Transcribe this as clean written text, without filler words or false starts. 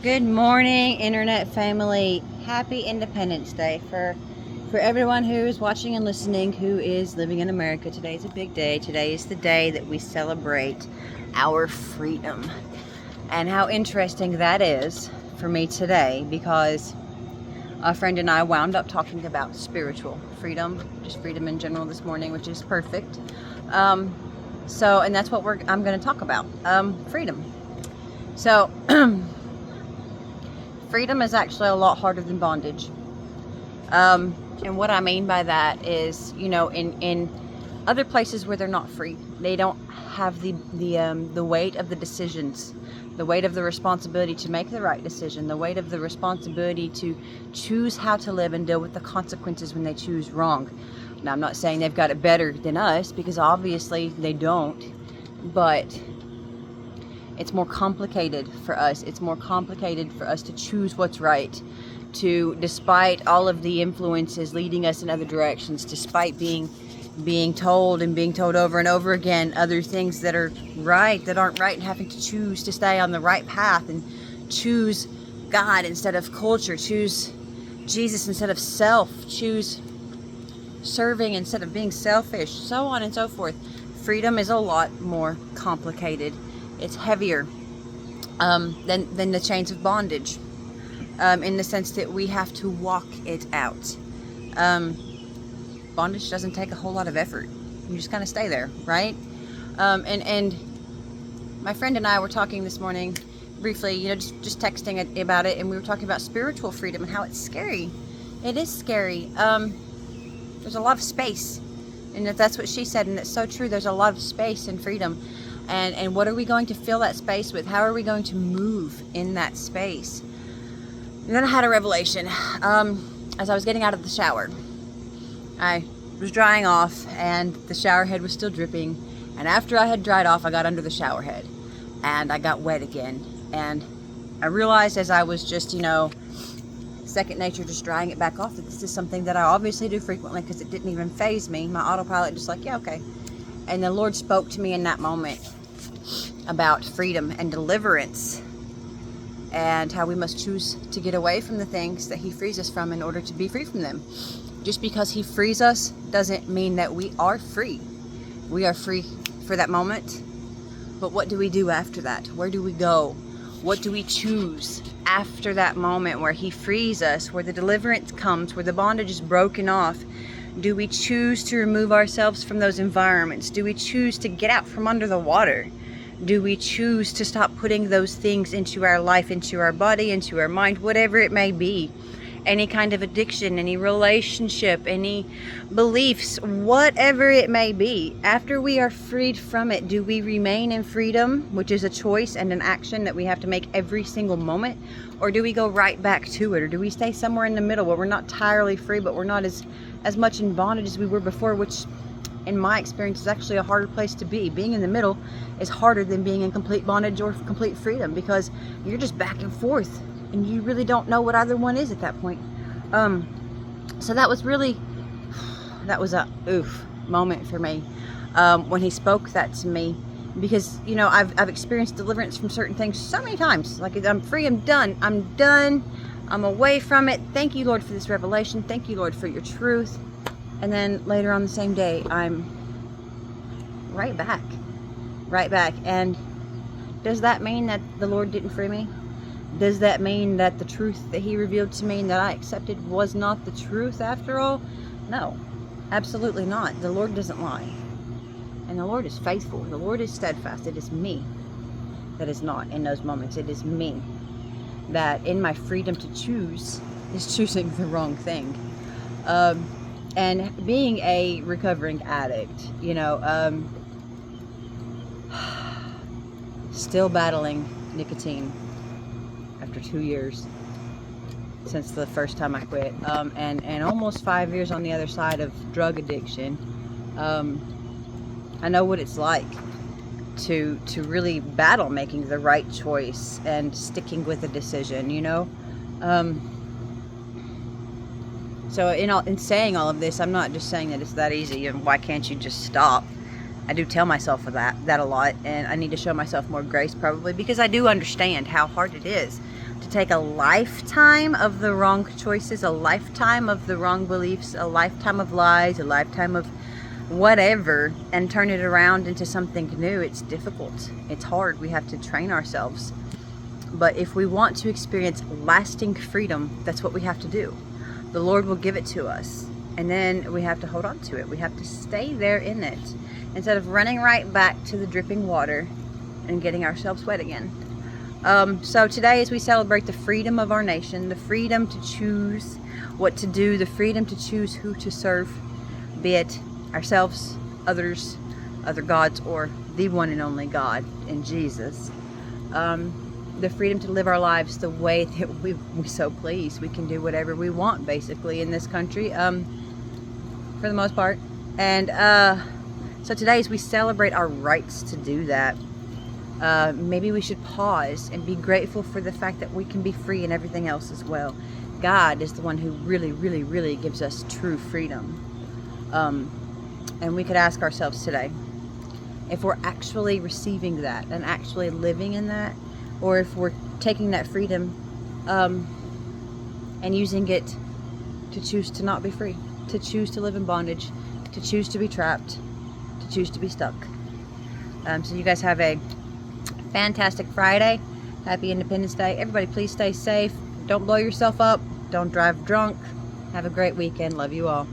Good morning, internet family. Happy Independence Day for everyone who is watching and listening who is living in America. Today is a big day. Today is the day that we celebrate our freedom. And how interesting that is for me today, because a friend and I wound up talking about spiritual freedom, just freedom in general this morning, which is perfect. And that's what I'm going to talk about, freedom. So freedom is actually a lot harder than bondage. And what I mean by that is, in other places where they're not free, they don't have the weight of the decisions, the weight of the responsibility to make the right decision, the weight of the responsibility to choose how to live and deal with the consequences when they choose wrong. Now, I'm not saying they've got it better than us, because obviously they don't, but it's more complicated for us. It's more complicated for us to choose what's right, despite all of the influences leading us in other directions, despite being told over and over again other things that are right, that aren't right, and having to choose to stay on the right path and choose God instead of culture, choose Jesus instead of self, choose serving instead of being selfish, so on and so forth. Freedom is a lot more complicated. It's heavier than the chains of bondage, in the sense that we have to walk it out. Bondage doesn't take a whole lot of effort. You just kind of stay there, right? And my friend and I were talking this morning briefly, just texting about it, and we were talking about spiritual freedom and how it's scary. It is scary. There's a lot of space, and that's what she said, and it's so true. There's a lot of space in freedom. And what are we going to fill that space with? How are we going to move in that space? And then I had a revelation. As I was getting out of the shower, I was drying off, and the shower head was still dripping. And after I had dried off, I got under the shower head, and I got wet again. And I realized, as I was just, second nature, just drying it back off, that this is something that I obviously do frequently, because it didn't even faze me. My autopilot just like, yeah, okay. And the Lord spoke to me in that moment about freedom and deliverance, and how we must choose to get away from the things that He frees us from in order to be free from them. Just because He frees us doesn't mean that we are free. We are free for that moment, but what do we do after that? Where do we go? What do we choose after that moment where He frees us, where the deliverance comes, where the bondage is broken off? Do we choose to remove ourselves from those environments? Do we choose to get out from under the water? Do we choose to stop putting those things into our life, into our body, into our mind, whatever it may be? Any kind of addiction, any relationship, any beliefs, whatever it may be. After we are freed from it, do we remain in freedom, which is a choice and an action that we have to make every single moment? Or do we go right back to it? Or do we stay somewhere in the middle where we're not entirely free, but we're not as much in bondage as we were before, which in my experience is actually a harder place to be. Being in the middle is harder than being in complete bondage or complete freedom, because you're just back and forth and you really don't know what either one is at that point. So that was a oof moment for me, when He spoke that to me, because I've experienced deliverance from certain things so many times. Like, I'm free, I'm done, I'm away from it. Thank you, Lord, for this revelation. Thank you, Lord, for your truth. And then later on the same day, I'm right back. And does that mean that the Lord didn't free me? Does that mean that the truth that He revealed to me and that I accepted was not the truth after all? No, absolutely not. The Lord doesn't lie. And the Lord is faithful. The Lord is steadfast. It is me that is not in those moments. It is me that, in my freedom to choose, is choosing the wrong thing. And being a recovering addict, still battling nicotine after 2 years since the first time I quit, and almost 5 years on the other side of drug addiction. I know what it's like to really battle making the right choice and sticking with a decision, So in saying all of this, I'm not just saying that it's that easy and why can't you just stop. I do tell myself that a lot, and I need to show myself more grace, probably, because I do understand how hard it is to take a lifetime of the wrong choices, a lifetime of the wrong beliefs, a lifetime of lies, a lifetime of whatever, and turn it around into something new. It's difficult. It's hard. We have to train ourselves. But if we want to experience lasting freedom, that's what we have to do. The Lord will give it to us, and then we have to hold on to it. We have to stay there in it instead of running right back to the dripping water and getting ourselves wet again. So today, as we celebrate the freedom of our nation, the freedom to choose what to do, the freedom to choose who to serve, be it ourselves, others, other gods, or the one and only God in Jesus. The freedom to live our lives the way that we so please. We can do whatever we want, basically, in this country, for the most part. And so today, as we celebrate our rights to do that, maybe we should pause and be grateful for the fact that we can be free in everything else as well. God is the one who really, really, really gives us true freedom. And we could ask ourselves today if we're actually receiving that and actually living in that, or if we're taking that freedom and using it to choose to not be free, to choose to live in bondage, to choose to be trapped, to choose to be stuck. So you guys have a fantastic Friday. Happy Independence Day. Everybody, please stay safe. Don't blow yourself up. Don't drive drunk. Have a great weekend. Love you all.